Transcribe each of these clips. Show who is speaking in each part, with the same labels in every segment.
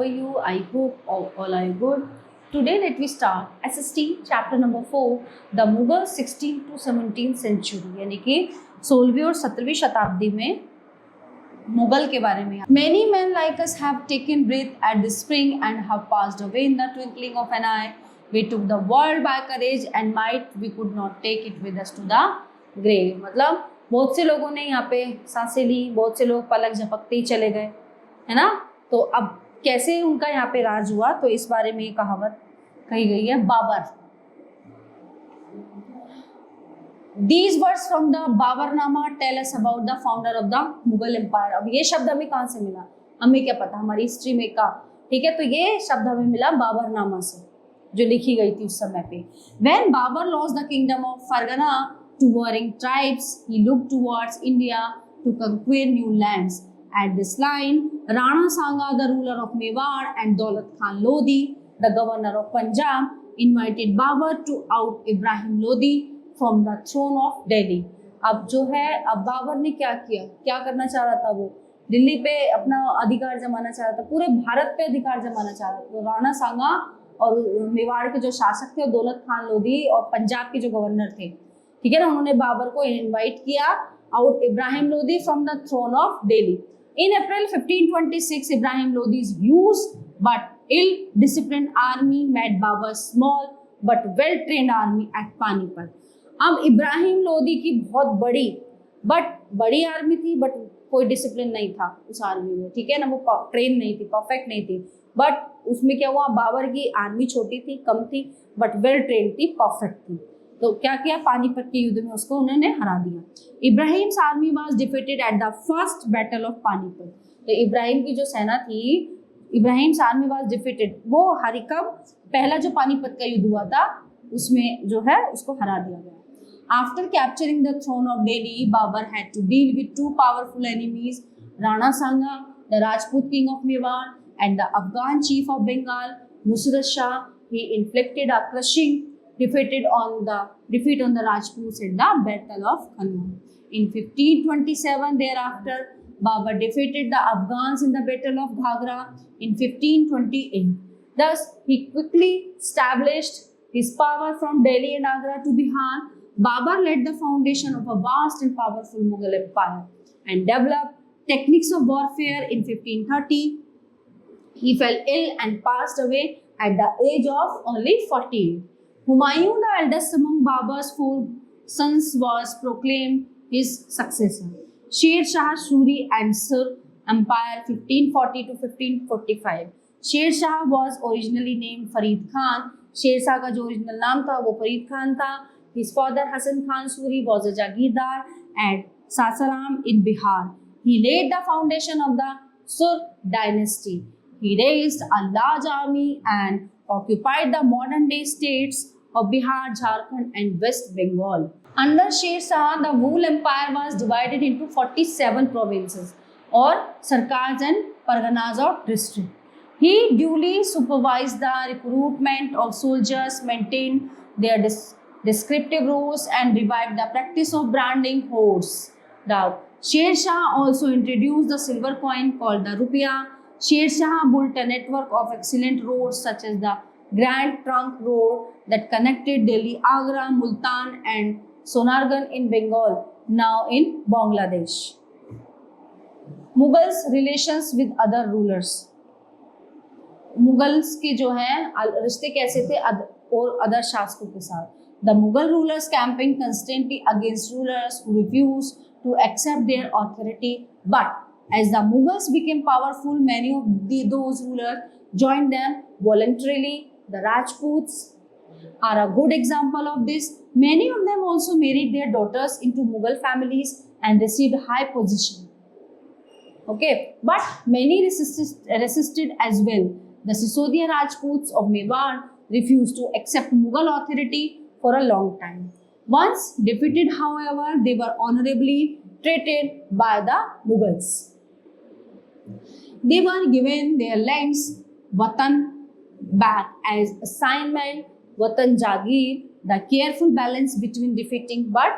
Speaker 1: are you? I hope all are good. Today let we start SST chapter number 4, the Mughal 16th to 17th century, यानी कि 16वीं और 17वीं शताब्दी में मुगल के बारे में. Many men like us have taken breath at the spring and have passed away in the twinkling of an eye. We took the world by courage and might, we could not take it with us to the grave. मतलब बहुत से लोगों ने यहाँ पे सांसें ली, बहुत से लोग पलक झपकते ही चले गए, है ना. तो अब कैसे उनका यहाँ पे राज हुआ, तो इस बारे में कहावत कही गई है. Babar. These words from the Baburnama tell us about the founder of the Mughal Empire. अब ये शब्द हमें कहाँ से मिला, हमें क्या पता, हमारी हिस्ट्री में का, ठीक है. तो ये शब्द हमें मिला बाबरनामा से, जो लिखी गई थी उस समय पे. When Babur lost the kingdom of Fargana to warring tribes, he looked towards India to conquer new lands. At this line, Rana Sanga, the ruler of Mewar, and Daulat Khan Lodi, the governor of Punjab, invited Babur to out Ibrahim Lodi from the throne of Delhi. अब जो है, अब बाबर ने क्या किया, क्या करना चाह रहा था, वो दिल्ली पे अपना अधिकार जमाना चाह रहा था, पूरे भारत पे अधिकार जमाना चाह रहा था. तो राणा सांगा और मेवाड़ के जो शासक थे, और दौलत खान लोधी और पंजाब के जो गवर्नर थे, ठीक है ना, उन्होंने बाबर को इनवाइट किया out Ibrahim Lodi from the throne of Delhi. In April 1526, Ibrahim Lodi's huge but ill-disciplined army met Babur's small but well-trained army at Panipat. अब इब्राहिम लोधी की बहुत बड़ी आर्मी थी, बट कोई डिसिप्लिन नहीं था उस आर्मी में, ठीक है ना. वो ट्रेन नहीं थी, परफेक्ट नहीं थी. बट उसमें क्या हुआ, बाबर की आर्मी छोटी थी, कम थी, बट वेल ट्रेन थी, परफेक्ट थी. तो क्या किया, पानीपत के युद्ध में उसको उन्होंने हरा दिया. Ibrahim's army was defeated at the first battle of Panipat. तो इब्राहिम की जो सेना थी, इब्राहिम्स आर्मी वाज डिफीटेड, वो हारी कब, पहला जो पानीपत का युद्ध हुआ था उसमें जो है उसको हरा दिया गया. After capturing the throne of Delhi, Babur had to deal with two powerful enemies, Rana Sanga, the Rajput king of Mewar, and the Afghan chief of Bengal, Nusrat Shah. He inflicted a crushing defeat on the Rajputs at the Battle of Khanwa. In 1527, thereafter, Babur defeated the Afghans in the Battle of Ghagra in 1528. Thus, he quickly established his power from Delhi and Agra to Bihar. Babur laid the foundation of a vast and powerful Mughal empire and developed techniques of warfare. In 1530, he fell ill and passed away at the age of only 48. Humayun, the eldest among Babur's 4 sons, was proclaimed his successor. Sher Shah Suri answered empire 1540 to 1545. Sher Shah was originally named Farid Khan. Sher Shah का जो original नाम था वो फरीद खान था. His father Hasan Khan Suri was a Jagirdar at Sasaram in Bihar. He laid the foundation of the Sur dynasty. He raised a large army and occupied the modern-day states of Bihar, Jharkhand, and West Bengal. Under Sher Shah, the whole empire was divided into 47 provinces or sarkars and parganas or districts. He duly supervised the recruitment of soldiers, maintained their descriptive roles, and revived the practice of branding horse. Now, Sher Shah also introduced the silver coin called the rupiah. Sher Shah built a network of excellent roads such as the Grand Trunk Road that connected Delhi, Agra, Multan and Sonargan in Bengal, now in Bangladesh. Mughals relations with other rulers. Mughals के जो हैं रिश्ते कैसे थे और other शासकों के साथ. The Mughal rulers campaigned constantly against rulers who refused to accept their authority, but as the Mughals became powerful, many of those rulers joined them voluntarily. The Rajputs are a good example of this. Many of them also married their daughters into Mughal families and received high position. Okay, but many resisted as well. The Sisodia Rajputs of Mewar refused to accept Mughal authority for a long time. Once defeated, however, they were honorably treated by the Mughals. They were given their lands, Watan, back as assignment. Watan Jagir, the careful balance between defeating but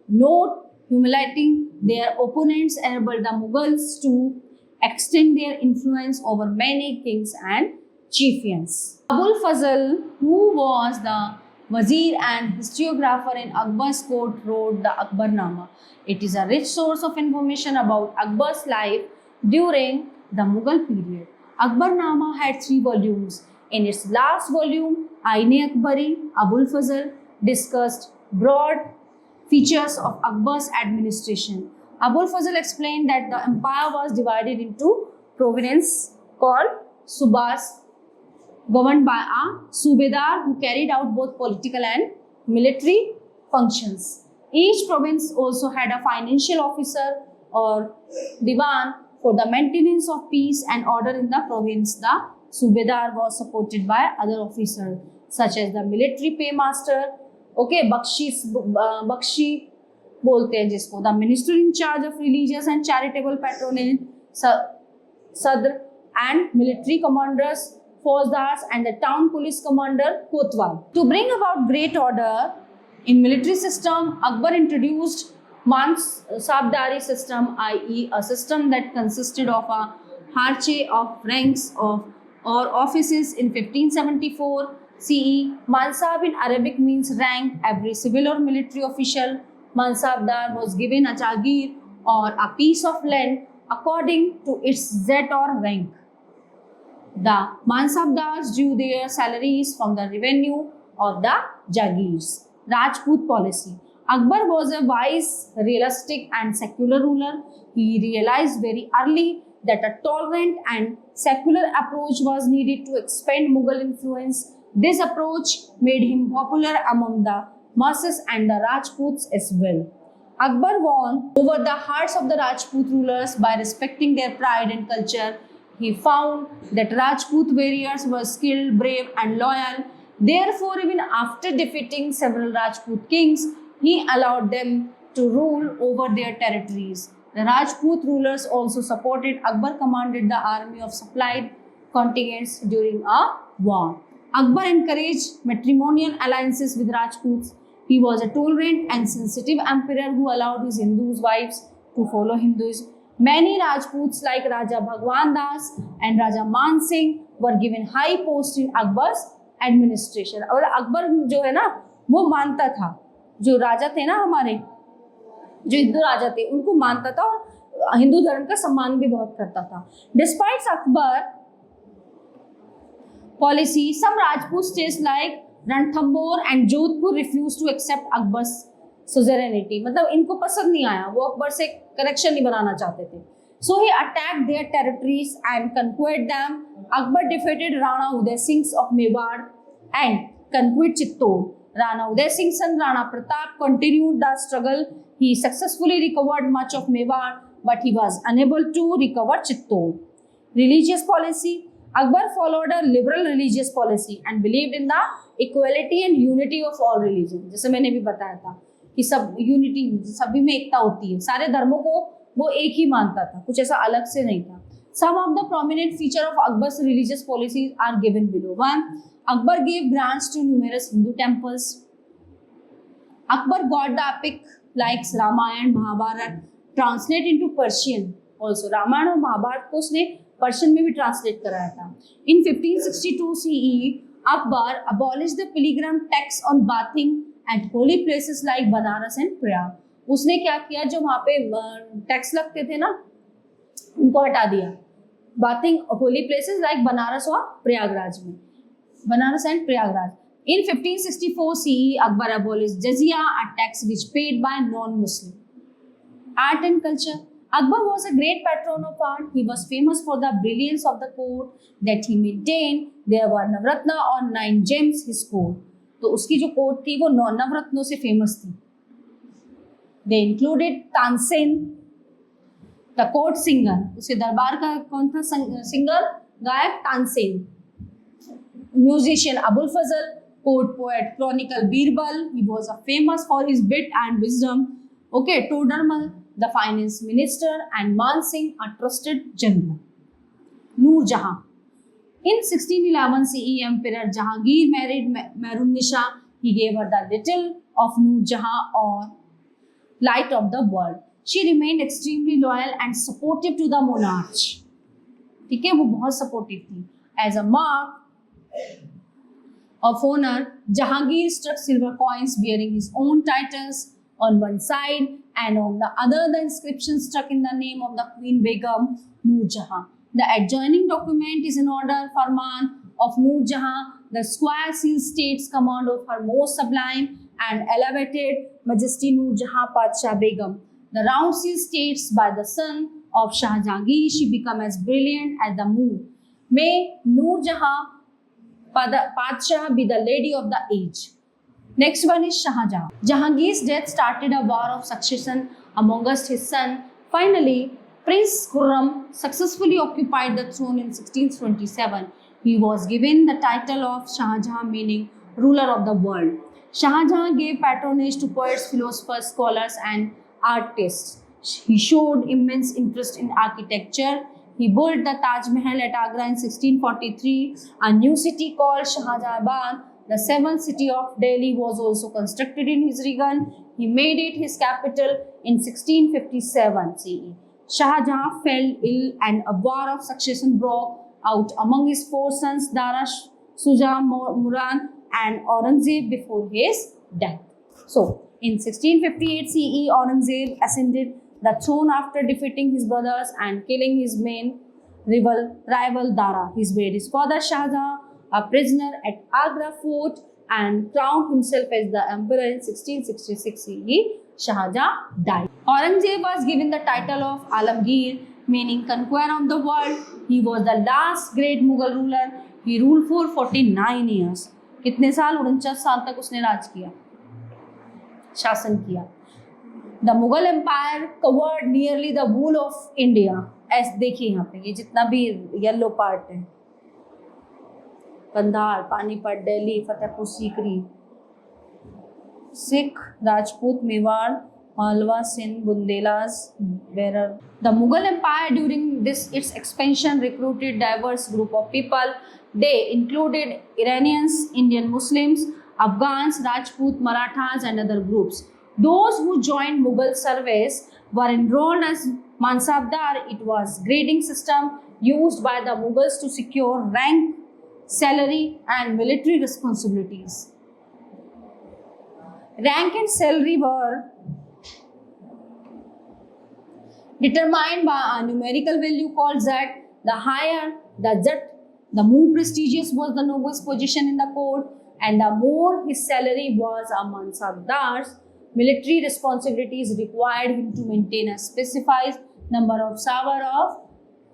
Speaker 1: not humiliating their opponents, enabled the Mughals to extend their influence over many kings and chieftains. Abul Fazl, who was the Wazir and historiographer in Akbar's court, wrote the Akbarnama. It is a rich source of information about Akbar's life during the Mughal period. Akbarnama had 3 volumes. In its last volume, Ain-e-Akbari, Abul Fazl discussed broad features of Akbar's administration. Abul Fazl explained that the empire was divided into provinces called Subas, governed by a Subedar who carried out both political and military functions. Each province also had a financial officer or Diwan for the maintenance of peace and order in the province. The Subedar was supported by other officers such as the military paymaster, Bakshi बोलते हैं जिसको, the minister in charge of religious and charitable patronage, Sadr, and military commanders, Fauzdars, and the town police commander, Kotwal. To bring about great order in military system, Akbar introduced Mansabdari system, i.e. a system that consisted of a hierarchy of ranks or offices in 1574 CE. Mansab in Arabic means rank. Every civil or military official, Mansabdar, was given a jagir or a piece of land according to its zat or rank. The Mansabdars drew their salaries from the revenue of the jagirs. Rajput policy. Akbar was a wise, realistic and secular ruler. He realized very early that a tolerant and secular approach was needed to expand Mughal influence. This approach made him popular among the masses and the Rajputs as well. Akbar won over the hearts of the Rajput rulers by respecting their pride and culture. He found that Rajput warriors were skilled, brave and loyal. Therefore, even after defeating several Rajput kings, he allowed them to rule over their territories. The Rajput rulers also supported Akbar, commanded the army of supplied contingents during a war. Akbar encouraged matrimonial alliances with Rajputs. He was a tolerant and sensitive emperor who allowed his Hindu wives to follow Hinduism. Many Rajputs like Raja Bhagwan Das and Raja Man Singh were given high posts in Akbar's administration. और अकबर जो है ना वो मानता था, जो राजा थे ना हमारे, जो हिंदू राजा थे उनको मानता था और हिंदू धर्म का सम्मान भी बहुत करता था. Despite Akbar policy, some Rajput states like Ranthambore and Jodhpur refused to accept Akbar's suzerainty. मतलब इनको पसंद नहीं आया, वो अकबर से कनेक्शन नहीं बनाना चाहते थे. So he attacked their territories and conquered them. Akbar defeated Rana Uday Singh of Mewar and conquered Chittor. Rana Uday Singh and Rana Pratap continued the struggle. He successfully recovered much of Mewar, but he was unable to recover Chittor. Religious policy. Akbar followed a liberal religious policy and believed in the equality and unity of all religions. जैसे मैंने भी बताया था कि सब unity, सभी में एकता होती है, सारे धर्मों को वो एक ही मानता था, कुछ ऐसा अलग से नहीं था. Some of the prominent features of Akbar's religious policies are given below. 1. Akbar gave grants to numerous Hindu temples. Akbar got the epic like Ramayana, Mahabharata translate into Persian. Also, Ramayana और महाभारत को उसने Persian में भी translate कराया था. In 1562 CE, Akbar abolished the pilgrim tax on bathing at holy places like Banaras and Prayag. उसने क्या किया, जो वहाँ पे टैक्स लगते थे ना उनको हटा दिया. Bathing Holi places like Banaras और प्रयागराज में, Banaras and Prayagraj. In 1564 CE, Akbar abolished jizya, a tax which paid by non-Muslim. Art and culture. Akbar was a great patron of art. He was famous for the brilliance of the court that he maintained. There were Navratna or 9 gems his court. तो उसकी जो court थी वो 9 नवरत्नों से famous थी. They included Tansen, the court singer. उसके दरबार का कौन था सिंगर, गायक Tansen. Musician Abul Fazl, court poet chronicle Birbal. He was famous for his wit and wisdom. Okay, Todarmal, the finance minister, and Man Singh, a trusted general. Noor Jahan. In 1611 CE, Emperor Jahangir married Mehrun-Nisha. He gave her the title of Noor Jahan or Light of the World. She remained extremely loyal and supportive to the monarch. ठीक है, वो बहुत supportive थी. As a mark of honor, Jahangir struck silver coins bearing his own titles on one side, and on the other the inscription struck in the name of the Queen Begum Noor Jahan. The adjoining document is an order Farman of Noor Jahan. The square seal states command of her most sublime and elevated Majesty Noor Jahan Padshah Begum. The round seal states, by the son of Shah Jahangir, she become as brilliant as the moon. May Noor Jahan Padshah be the lady of the age. Next one is Shah Jahan. Jahangir's death started a war of succession amongst his son. Finally, Prince Khurram successfully occupied the throne in 1627. He was given the title of Shah Jahan, meaning ruler of the world. Shah Jahan gave patronage to poets, philosophers, scholars and artists. He showed immense interest in architecture. He built the Taj Mahal at Agra in 1643. A new city called Shahjahabad, the seventh city of Delhi, was also constructed in his reign. He made it his capital in 1657 CE. Shah Jahan fell ill and a war of succession broke out among his four sons Dara, Shuja, Murad and Aurangzeb before his death. So, in 1658 CE, Aurangzeb ascended the throne after defeating his brothers and killing his main rival Dara. He made his father Shah Jahan a prisoner at Agra fort and crowned himself as the emperor in 1666 CE. Shah Jahan died. Aurangzeb was given the title of Alamgir, meaning conqueror of the world. He was the last great Mughal ruler. He ruled for 49 years. कितने साल? 49 साल तक उसने राज किया, शासन किया. The Mughal Empire covered nearly the whole of India. ऐसे देखिए यहाँ पे ये जितना भी येलो पार्ट है, Kandahar, Panipat, Delhi, Fatehpur Sikri, Sikh, Rajput, Mewar, Malwa, Sindh, Bundelas, Berar. The Mughal Empire during its expansion recruited diverse group of people. They included Iranians, Indian Muslims, Afghans, Rajput, Marathas and other groups. Those who joined Mughal service were enrolled as Mansabdar. It was grading system used by the Mughals to secure rank, salary and military responsibilities. Rank and salary were determined by a numerical value called Z. The higher the Z, the more prestigious was the noble's position in the court, and the more his salary was a Mansabdar's. Military responsibilities required him to maintain a specified number of savar of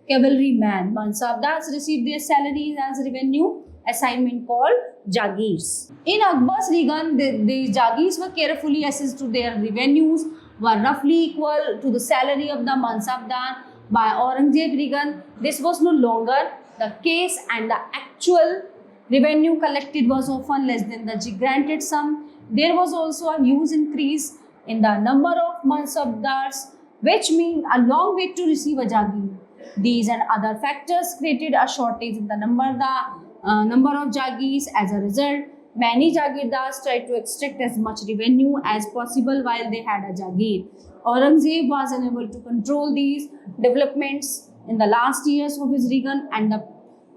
Speaker 1: cavalrymen. Mansabdars received their salaries as revenue assignment called Jagirs. In Akbar's reign, the Jagirs were carefully assessed to their revenues were roughly equal to the salary of the Mansabdar. By Aurangzeb reign, this was no longer the case and the actual revenue collected was often less than the granted sum. There was also a huge increase in the number of Mansabdars, which means a long wait to receive a Jagir. These and other factors created a shortage in the number of Jagirs. As a result, many Jagirdars tried to extract as much revenue as possible while they had a Jagir. Aurangzeb was unable to control these developments in the last years of his reign, and the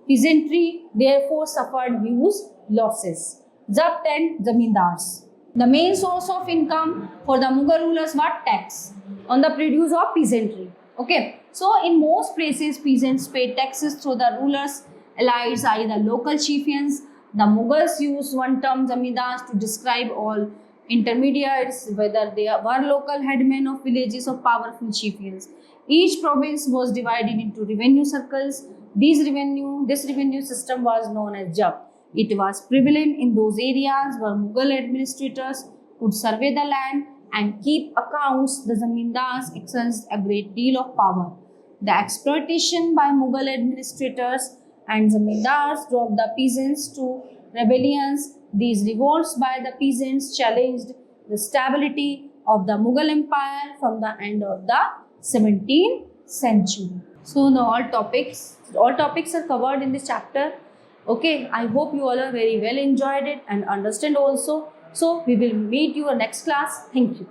Speaker 1: peasantry therefore suffered huge losses. Zabt and Zamindars. The main source of income for the Mughal rulers were tax on the produce of peasantry. Okay, so in most places, peasants paid taxes through the rulers' allies, i.e. the local chieftains. The Mughals used one term Zamindars to describe all intermediaries, whether they were local headmen of villages or powerful chieftains. Each province was divided into revenue circles. This revenue system was known as Jabt. It was prevalent in those areas where Mughal administrators could survey the land and keep accounts. The Zamindars exercised a great deal of power. The exploitation by Mughal administrators and Zamindars drove the peasants to rebellions. These revolts by the peasants challenged the stability of the Mughal Empire from the end of the 17th century. So now all topics are covered in this chapter. Okay, I hope you all are very well enjoyed it and understand also. So we will meet you in next class. Thank you.